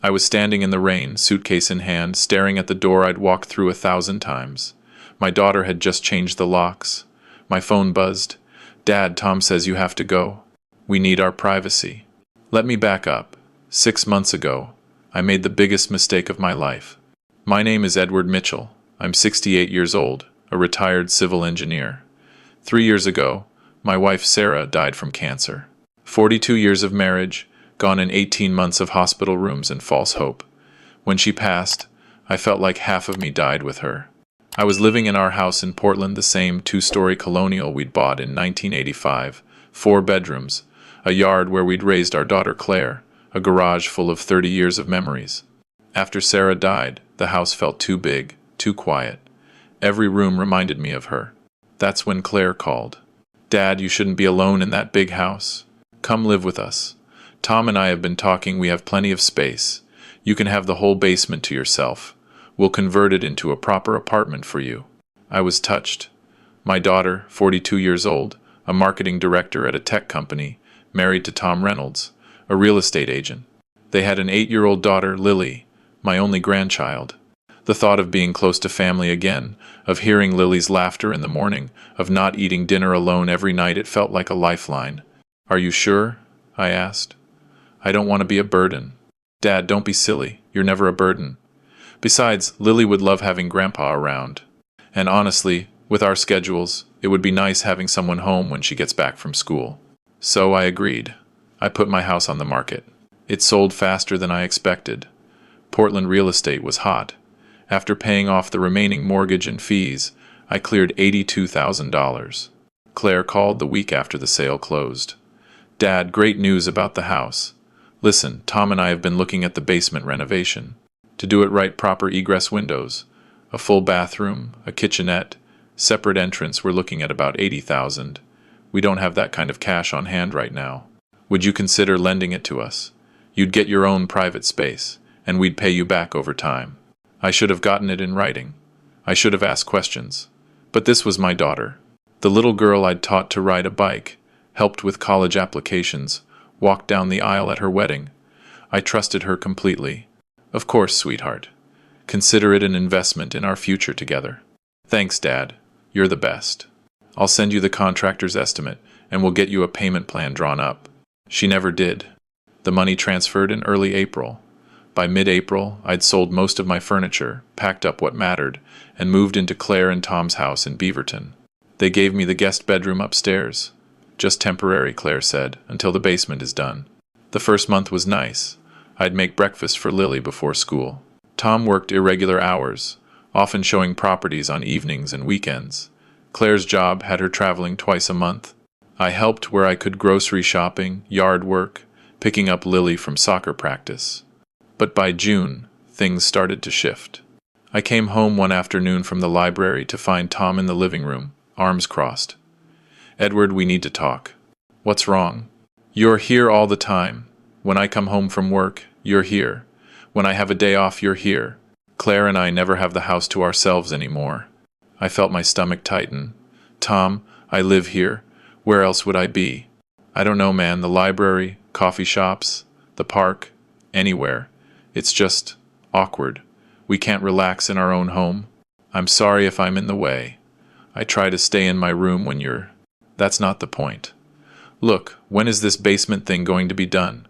I was standing in the rain, suitcase in hand, staring at the door I'd walked through 1,000 times. My daughter had just changed the locks. My phone buzzed. "Dad, Tom says you have to go. We need our privacy." Let me back up. 6 months ago, I made the biggest mistake of my life. My name is Edward Mitchell. I'm 68 years old, a retired civil engineer. 3 years ago, my wife Sarah died from cancer. 42 years of marriage, gone in 18 months of hospital rooms and false hope. When she passed, I felt like half of me died with her. I was living in our house in Portland, the same 2-story colonial we'd bought in 1985, 4 bedrooms, a yard where we'd raised our daughter Claire, a garage full of 30 years of memories. After Sarah died, the house felt too big, too quiet. Every room reminded me of her. That's when Claire called. "Dad, you shouldn't be alone in that big house. Come live with us. Tom and I have been talking, we have plenty of space. You can have the whole basement to yourself. We'll convert it into a proper apartment for you." I was touched. My daughter, 42 years old, a marketing director at a tech company, married to Tom Reynolds, a real estate agent. They had an 8-year-old daughter, Lily, my only grandchild. The thought of being close to family again, of hearing Lily's laughter in the morning, of not eating dinner alone every night, it felt like a lifeline. "Are you sure?" I asked. "I don't want to be a burden." "Dad, don't be silly. You're never a burden. Besides, Lily would love having Grandpa around. And honestly, with our schedules, it would be nice having someone home when she gets back from school." So I agreed. I put my house on the market. It sold faster than I expected. Portland real estate was hot. After paying off the remaining mortgage and fees, I cleared $82,000. Claire called the week after the sale closed. "Dad, great news about the house. Listen, Tom and I have been looking at the basement renovation. To do it right, proper egress windows, a full bathroom, a kitchenette, separate entrance, we're looking at about $80,000. We don't have that kind of cash on hand right now. Would you consider lending it to us? You'd get your own private space, and we'd pay you back over time." I should have gotten it in writing. I should have asked questions. But this was my daughter. The little girl I'd taught to ride a bike, helped with college applications, walked down the aisle at her wedding. I trusted her completely. "Of course, sweetheart. Consider it an investment in our future together." "Thanks, Dad. You're the best. I'll send you the contractor's estimate, and we'll get you a payment plan drawn up." She never did. The money transferred in early April. By mid-April, I'd sold most of my furniture, packed up what mattered, and moved into Claire and Tom's house in Beaverton. They gave me the guest bedroom upstairs. "Just temporary," Claire said, "until the basement is done." The first month was nice. I'd make breakfast for Lily before school. Tom worked irregular hours, often showing properties on evenings and weekends. Claire's job had her traveling twice a month. I helped where I could, grocery shopping, yard work, picking up Lily from soccer practice. But by June, things started to shift. I came home one afternoon from the library to find Tom in the living room, arms crossed. "Edward, we need to talk." "What's wrong?" "You're here all the time. When I come home from work, you're here. When I have a day off, you're here. Claire and I never have the house to ourselves anymore." I felt my stomach tighten. "Tom, I live here. Where else would I be?" "I don't know, man. The library, coffee shops, the park, anywhere. It's just awkward. We can't relax in our own home. I'm sorry if I'm in the way. I try to stay in my room when you're—" "That's not the point. Look, when is this basement thing going to be done?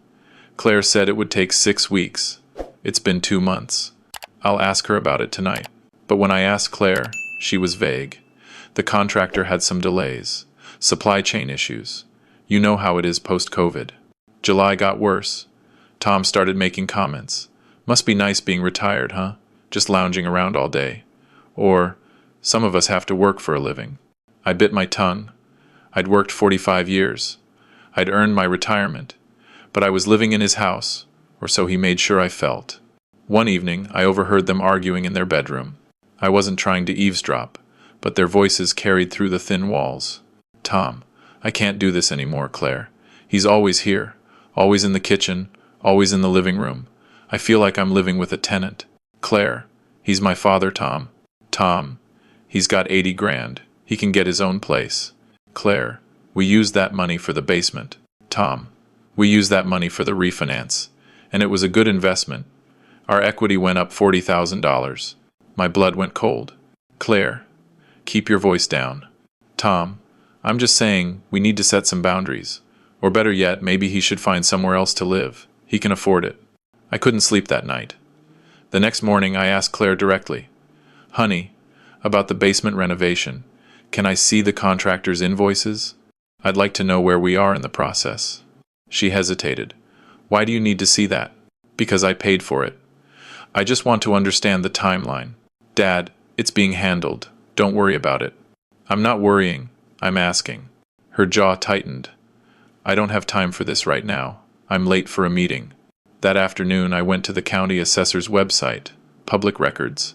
Claire said it would take 6 weeks. It's been 2 months. I'll ask her about it tonight." But when I asked Claire, she was vague. The contractor had some delays, supply chain issues. You know how it is post-COVID. July got worse. Tom started making comments. "Must be nice being retired, huh? Just lounging around all day." Or, "Some of us have to work for a living." I bit my tongue. I'd worked 45 years. I'd earned my retirement. But I was living in his house, or so he made sure I felt. One evening, I overheard them arguing in their bedroom. I wasn't trying to eavesdrop, but their voices carried through the thin walls. "Tom, I can't do this anymore, Claire. He's always here, always in the kitchen, always in the living room. I feel like I'm living with a tenant. Claire, he's my father, Tom. Tom, he's got 80 grand. He can get his own place. Claire, we used that money for the basement. Tom, we used that money for the refinance. And it was a good investment. Our equity went up $40,000. My blood went cold. Claire, keep your voice down. Tom, I'm just saying we need to set some boundaries. Or better yet, maybe he should find somewhere else to live. He can afford it. I couldn't sleep that night. The next morning I asked Claire directly, Honey, about the basement renovation. Can I see the contractor's invoices? I'd like to know where we are in the process. She hesitated. Why do you need to see that? Because I paid for it. I just want to understand the timeline. Dad, it's being handled. Don't worry about it. I'm not worrying. I'm asking. Her jaw tightened. I don't have time for this right now. I'm late for a meeting. That afternoon I went to the county assessor's website, Public Records.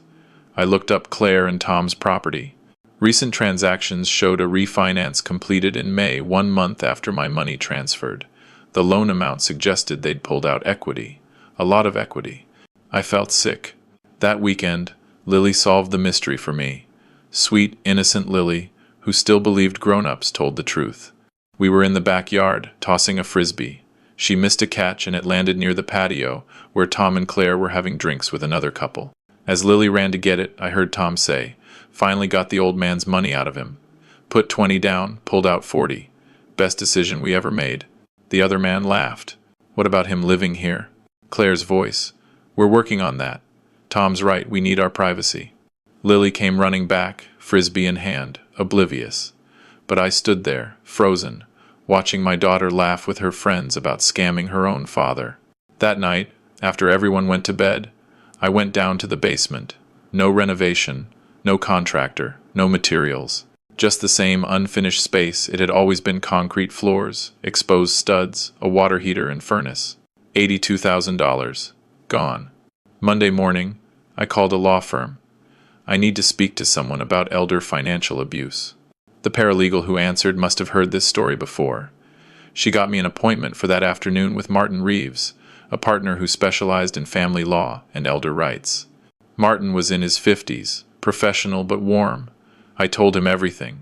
I looked up Claire and Tom's property. Recent transactions showed a refinance completed in May, 1 month after my money transferred. The loan amount suggested they'd pulled out equity. A lot of equity. I felt sick. That weekend, Lily solved the mystery for me. Sweet, innocent Lily, who still believed grown-ups told the truth. We were in the backyard, tossing a frisbee. She missed a catch and it landed near the patio, where Tom and Claire were having drinks with another couple. As Lily ran to get it, I heard Tom say, Finally got the old man's money out of him. Put 20 down, pulled out 40. Best decision we ever made. The other man laughed. What about him living here? Claire's voice. We're working on that. Tom's right, we need our privacy. Lily came running back, frisbee in hand, oblivious. But I stood there, frozen, watching my daughter laugh with her friends about scamming her own father. That night, after everyone went to bed, I went down to the basement. No renovation, no contractor, no materials. Just the same unfinished space. It had always been: concrete floors, exposed studs, a water heater and furnace. $82,000. Gone. Monday morning, I called a law firm. I need to speak to someone about elder financial abuse. The paralegal who answered must have heard this story before. She got me an appointment for that afternoon with Martin Reeves, a partner who specialized in family law and elder rights. Martin was in his 50s, professional but warm. I told him everything.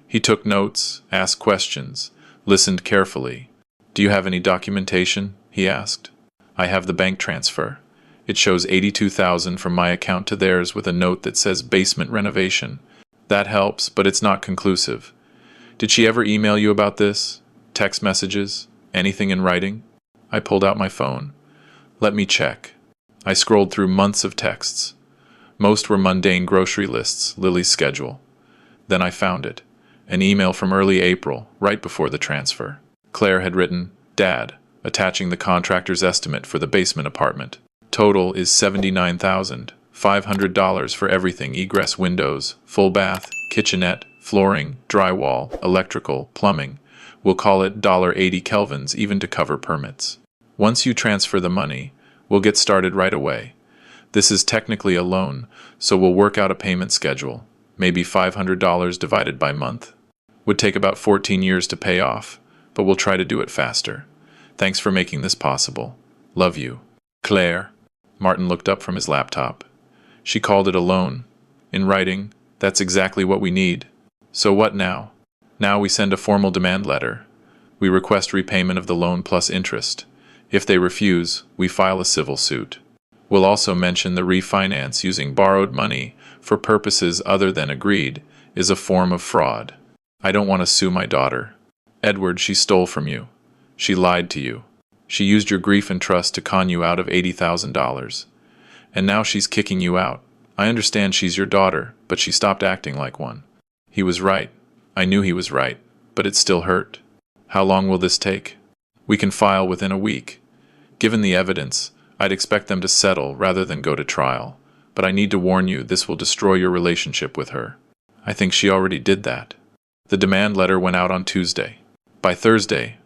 He took notes, asked questions, listened carefully. Do you have any documentation? He asked. I have the bank transfer. It shows $82,000 from my account to theirs with a note that says basement renovation. That helps, but it's not conclusive. Did she ever email you about this? Text messages? Anything in writing? I pulled out my phone. Let me check. I scrolled through months of texts. Most were mundane grocery lists, Lily's schedule. Then I found it. An email from early April, right before the transfer. Claire had written, Dad, attaching the contractor's estimate for the basement apartment. Total is $79,500 for everything: egress windows, full bath, kitchenette, flooring, drywall, electrical, plumbing. We'll call it $80 Kelvins even to cover permits. Once you transfer the money, we'll get started right away. This is technically a loan, so we'll work out a payment schedule. Maybe $500 divided by month. Would take about 14 years to pay off, but we'll try to do it faster. Thanks for making this possible. Love you. Claire. Martin looked up from his laptop. She called it a loan. In writing, that's exactly what we need. So what now? Now we send a formal demand letter. We request repayment of the loan plus interest. If they refuse, we file a civil suit. We'll also mention the refinance using borrowed money for purposes other than agreed is a form of fraud. I don't want to sue my daughter. Edward, she stole from you. She lied to you. She used your grief and trust to con you out of $80,000. And now she's kicking you out. I understand she's your daughter, but she stopped acting like one. He was right. I knew he was right, but it still hurt. How long will this take? We can file within a week. Given the evidence, I'd expect them to settle rather than go to trial. But I need to warn you, this will destroy your relationship with her. I think she already did that. The demand letter went out on Tuesday. By Thursday,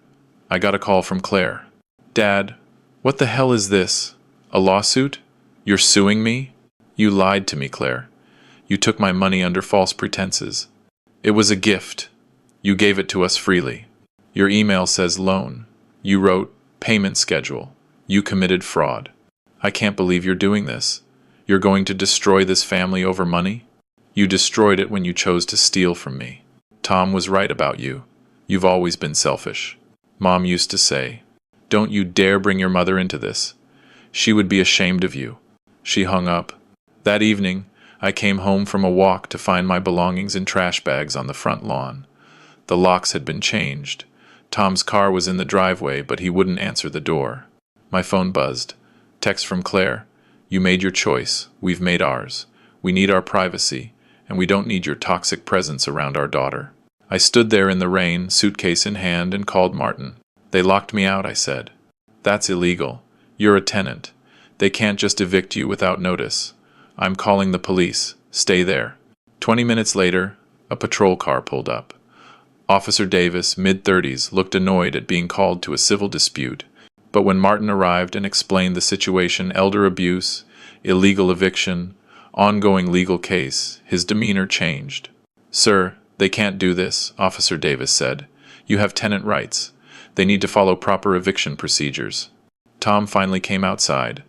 I got a call from Claire. Dad, what the hell is this? A lawsuit? You're suing me? You lied to me, Claire. You took my money under false pretenses. It was a gift. You gave it to us freely. Your email says loan. You wrote payment schedule. You committed fraud. I can't believe you're doing this. You're going to destroy this family over money? You destroyed it when you chose to steal from me. Tom was right about you. You've always been selfish. Mom used to say, don't you dare bring your mother into this. She would be ashamed of you. She hung up. That evening, I came home from a walk to find my belongings in trash bags on the front lawn. The locks had been changed. Tom's car was in the driveway, but he wouldn't answer the door. My phone buzzed. Text from Claire. You made your choice. We've made ours. We need our privacy, and we don't need your toxic presence around our daughter. I stood there in the rain, suitcase in hand, and called Martin. They locked me out, I said. That's illegal. You're a tenant. They can't just evict you without notice. I'm calling the police. Stay there. 20 minutes later, a patrol car pulled up. Officer Davis, mid-30s, looked annoyed at being called to a civil dispute. But when Martin arrived and explained the situation, elder abuse, illegal eviction, ongoing legal case, his demeanor changed. Sir, they can't do this, Officer Davis said. You have tenant rights. They need to follow proper eviction procedures. Tom finally came outside.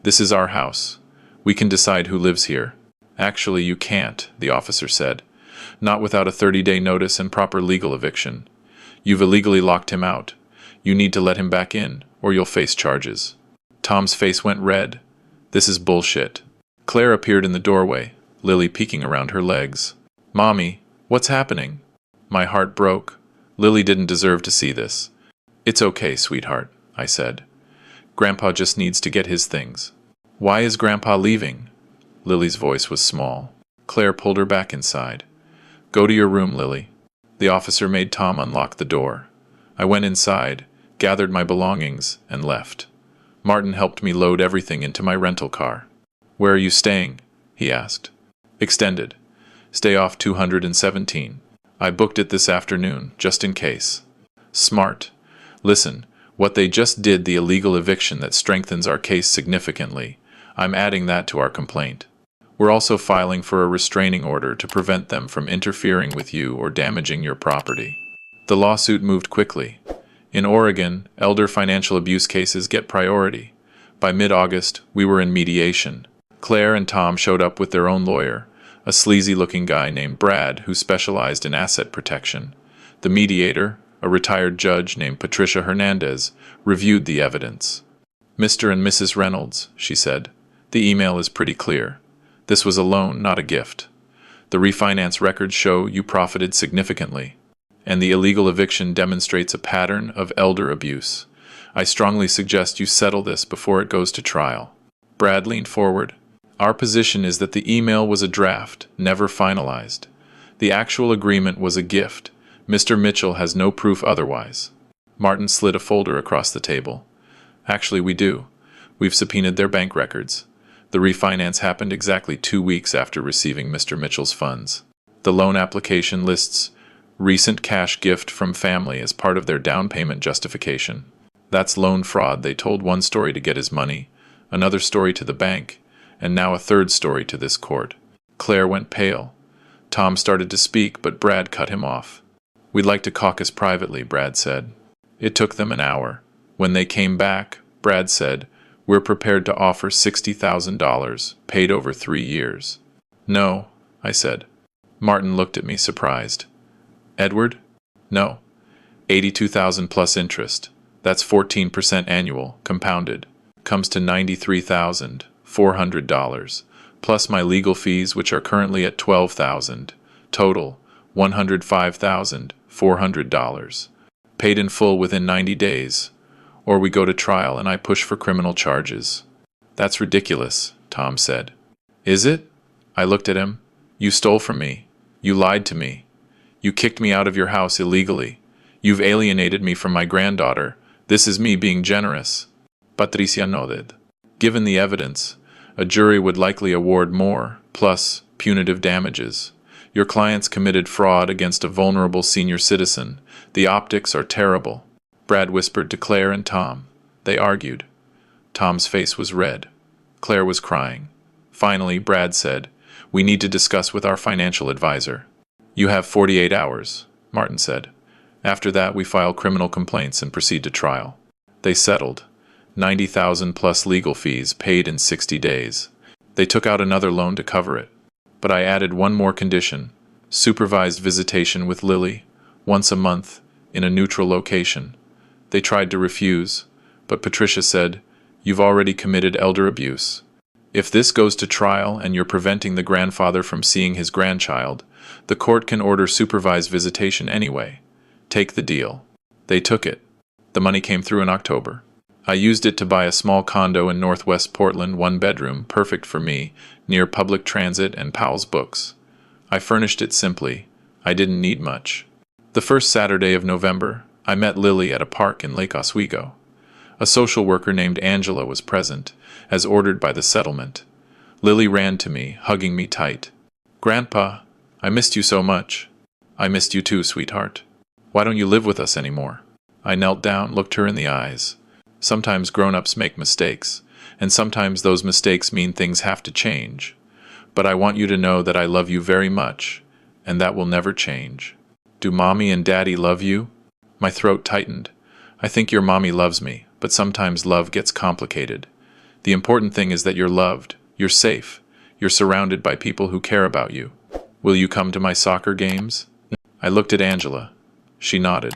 This is our house. We can decide who lives here. Actually, you can't, the officer said. Not without a 30-day notice and proper legal eviction. You've illegally locked him out. You need to let him back in, or you'll face charges. Tom's face went red. This is bullshit. Claire appeared in the doorway, Lily peeking around her legs. Mommy, what's happening? My heart broke. Lily didn't deserve to see this. It's okay, sweetheart, I said. Grandpa just needs to get his things. Why is Grandpa leaving? Lily's voice was small. Claire pulled her back inside. Go to your room, Lily. The officer made Tom unlock the door. I went inside, gathered my belongings, and left. Martin helped me load everything into my rental car. Where are you staying? He asked. Extended. Stay off 217. I booked it this afternoon, just in case. Smart. Listen, what they just did, the illegal eviction, that strengthens our case significantly. I'm adding that to our complaint. We're also filing for a restraining order to prevent them from interfering with you or damaging your property. The lawsuit moved quickly. In Oregon, elder financial abuse cases get priority. By mid-August, we were in mediation. Claire and Tom showed up with their own lawyer, a sleazy-looking guy named Brad who specialized in asset protection. The mediator, a retired judge named Patricia Hernandez, reviewed the evidence. Mr. and Mrs. Reynolds, she said, the email is pretty clear. This was a loan, not a gift. The refinance records show you profited significantly, and the illegal eviction demonstrates a pattern of elder abuse. I strongly suggest you settle this before it goes to trial. Brad leaned forward. Our position is that the email was a draft, never finalized. The actual agreement was a gift. Mr. Mitchell has no proof otherwise. Martin slid a folder across the table. Actually, we do. We've subpoenaed their bank records. The refinance happened exactly 2 weeks after receiving Mr. Mitchell's funds. The loan application lists recent cash gift from family as part of their down payment justification. That's loan fraud. They told one story to get his money, another story to the bank, and now a third story to this court. Claire went pale. Tom started to speak, but Brad cut him off. We'd like to caucus privately, Brad said. It took them an hour. When they came back, Brad said, we're prepared to offer $60,000, paid over 3 years. No, I said. Martin looked at me surprised. Edward? No. $82,000 plus interest. That's 14% annual, compounded. Comes to $93,400, plus my legal fees, which are currently at $12,000. Total, $105,400. Paid in full within 90 days. Or we go to trial and I push for criminal charges. That's ridiculous, Tom said. Is it? I looked at him. You stole from me. You lied to me. You kicked me out of your house illegally. You've alienated me from my granddaughter. This is me being generous. Patricia nodded. Given the evidence, a jury would likely award more, plus punitive damages. Your clients committed fraud against a vulnerable senior citizen. The optics are terrible. Brad whispered to Claire and Tom. They argued. Tom's face was red. Claire was crying. Finally, Brad said, we need to discuss with our financial advisor. You have 48 hours, Martin said. After that, we file criminal complaints and proceed to trial. They settled. $90,000 plus legal fees paid in 60 days. They took out another loan to cover it. But I added one more condition. Supervised visitation with Lily, once a month, in a neutral location. They tried to refuse, but Patricia said, you've already committed elder abuse. If this goes to trial and you're preventing the grandfather from seeing his grandchild, the court can order supervised visitation anyway. Take the deal. They took it. The money came through in October. I used it to buy a small condo in Northwest Portland, 1 bedroom, perfect for me, near public transit and Powell's Books. I furnished it simply. I didn't need much. The first Saturday of November, I met Lily at a park in Lake Oswego. A social worker named Angela was present, as ordered by the settlement. Lily ran to me, hugging me tight. "Grandpa, I missed you so much." "I missed you too, sweetheart. Why don't you live with us anymore?" I knelt down, looked her in the eyes. Sometimes grown-ups make mistakes, and sometimes those mistakes mean things have to change. But I want you to know that I love you very much, and that will never change. Do Mommy and Daddy love you? My throat tightened. I think your mommy loves me, but sometimes love gets complicated. The important thing is that you're loved, you're safe, you're surrounded by people who care about you. Will you come to my soccer games? I looked at Angela. She nodded.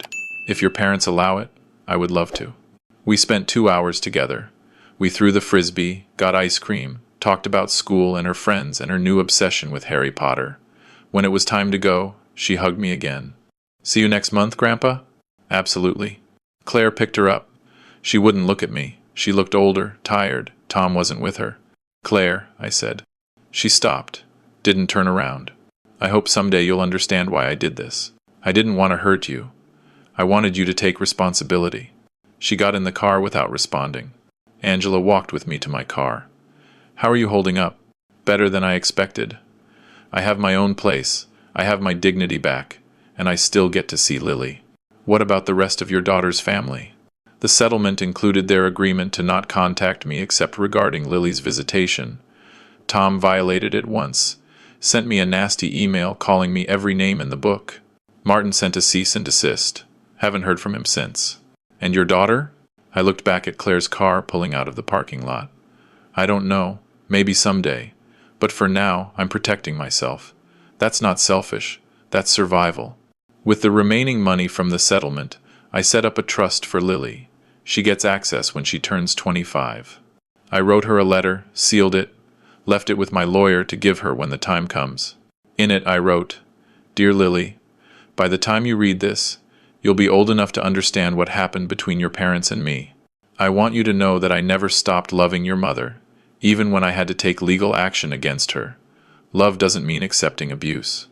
If your parents allow it, I would love to. We spent 2 hours together. We threw the frisbee, got ice cream, talked about school and her friends and her new obsession with Harry Potter. When it was time to go, she hugged me again. "See you next month, Grandpa?" "Absolutely." Claire picked her up. She wouldn't look at me. She looked older, tired. Tom wasn't with her. "Claire," I said. She stopped, didn't turn around. "I hope someday you'll understand why I did this. I didn't want to hurt you. I wanted you to take responsibility." She got in the car without responding. Angela walked with me to my car. "How are you holding up?" "Better than I expected. I have my own place. I have my dignity back. And I still get to see Lily." "What about the rest of your daughter's family?" The settlement included their agreement to not contact me except regarding Lily's visitation. Tom violated it once. Sent me a nasty email calling me every name in the book. Martin sent a cease and desist. Haven't heard from him since. "And your daughter?" I looked back at Claire's car pulling out of the parking lot. "I don't know. Maybe someday. But for now, I'm protecting myself. That's not selfish. That's survival." With the remaining money from the settlement, I set up a trust for Lily. She gets access when she turns 25. I wrote her a letter, sealed it, left it with my lawyer to give her when the time comes. In it I wrote, "Dear Lily, by the time you read this, you'll be old enough to understand what happened between your parents and me. I want you to know that I never stopped loving your mother, even when I had to take legal action against her. Love doesn't mean accepting abuse.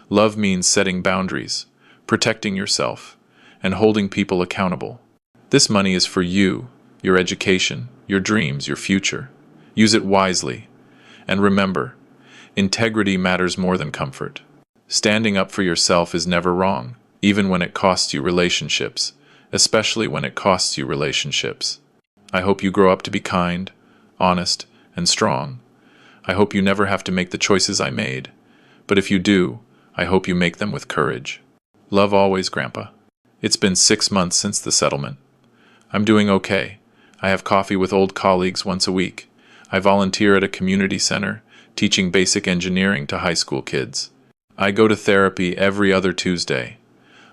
Love means setting boundaries, protecting yourself, and holding people accountable. This money is for you, your education, your dreams, your future. Use it wisely. And remember, integrity matters more than comfort. Standing up for yourself is never wrong, even when it costs you relationships, especially when it costs you relationships. I hope you grow up to be kind, honest, and strong. I hope you never have to make the choices I made. But if you do, I hope you make them with courage. Love always, Grandpa." It's been 6 months since the settlement. I'm doing okay. I have coffee with old colleagues once a week. I volunteer at a community center, teaching basic engineering to high school kids. I go to therapy every other Tuesday.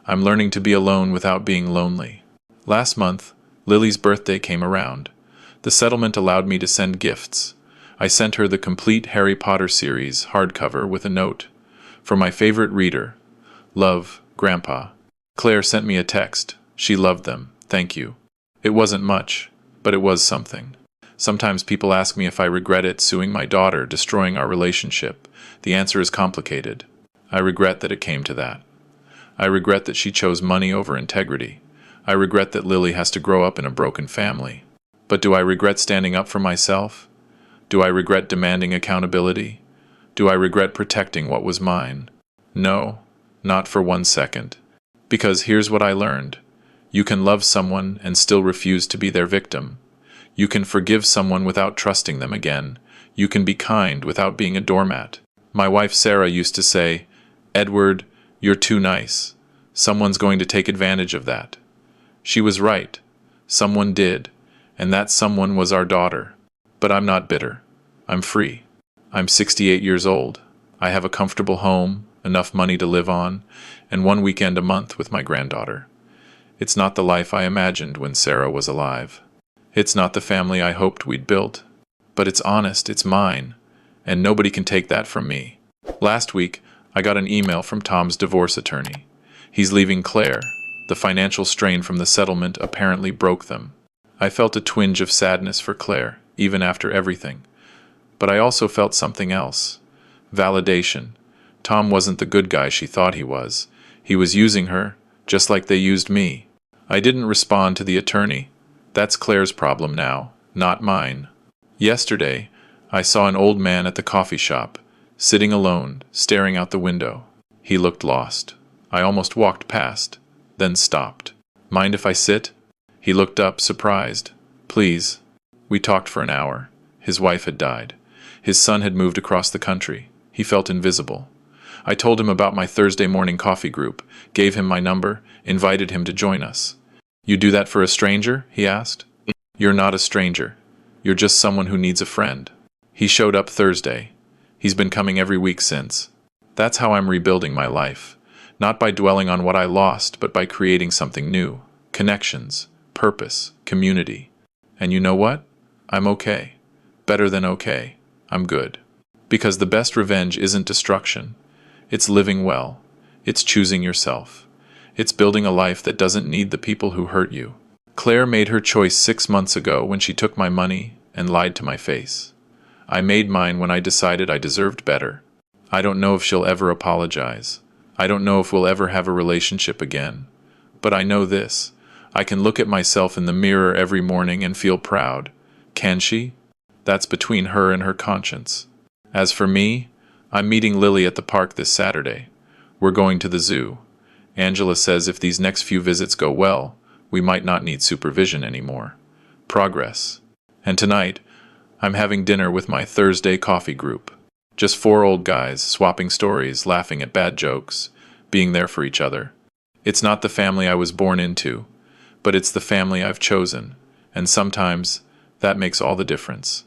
I'm learning to be alone without being lonely. Last month, Lily's birthday came around. The settlement allowed me to send gifts. I sent her the complete Harry Potter series, hardcover, with a note. "For my favorite reader, love, Grandpa." Claire sent me a text. She loved them. Thank you. It wasn't much, but it was something. Sometimes people ask me if I regret it suing my daughter, destroying our relationship. The answer is complicated. I regret that it came to that. I regret that she chose money over integrity. I regret that Lily has to grow up in a broken family. But do I regret standing up for myself? Do I regret demanding accountability? Do I regret protecting what was mine? No, not for 1 second. Because here's what I learned. You can love someone and still refuse to be their victim. You can forgive someone without trusting them again. You can be kind without being a doormat. My wife Sarah used to say, "Edward, you're too nice. Someone's going to take advantage of that." She was right. Someone did, and that someone was our daughter. But I'm not bitter. I'm free. I'm 68 years old. I have a comfortable home, enough money to live on, and 1 weekend a month with my granddaughter. It's not the life I imagined when Sarah was alive. It's not the family I hoped we'd built. But it's honest, it's mine, and nobody can take that from me. Last week, I got an email from Tom's divorce attorney. He's leaving Claire. The financial strain from the settlement apparently broke them. I felt a twinge of sadness for Claire, even after everything. But I also felt something else. Validation. Tom wasn't the good guy she thought he was. He was using her, just like they used me. I didn't respond to the attorney. That's Claire's problem now, not mine. Yesterday, I saw an old man at the coffee shop, sitting alone, staring out the window. He looked lost. I almost walked past, then stopped. Mind if I sit? He looked up, surprised. Please. We talked for an hour. His wife had died. His son had moved across the country. He felt invisible. I told him about my Thursday morning coffee group, gave him my number, invited him to join us. You do that for a stranger? He asked. You're not a stranger. You're just someone who needs a friend. He showed up Thursday. He's been coming every week since. That's how I'm rebuilding my life. Not by dwelling on what I lost, but by creating something new. Connections, purpose, community. And you know what? I'm okay. Better than okay. I'm good. Because the best revenge isn't destruction. It's living well. It's choosing yourself. It's building a life that doesn't need the people who hurt you. Claire made her choice 6 months ago when she took my money and lied to my face. I made mine when I decided I deserved better. I don't know if she'll ever apologize. I don't know if we'll ever have a relationship again. But I know this. I can look at myself in the mirror every morning and feel proud. Can she? That's between her and her conscience. As for me, I'm meeting Lily at the park this Saturday. We're going to the zoo. Angela says if these next few visits go well, we might not need supervision anymore. Progress. And tonight, I'm having dinner with my Thursday coffee group. Just 4 old guys swapping stories, laughing at bad jokes, being there for each other. It's not the family I was born into, but it's the family I've chosen, and sometimes that makes all the difference.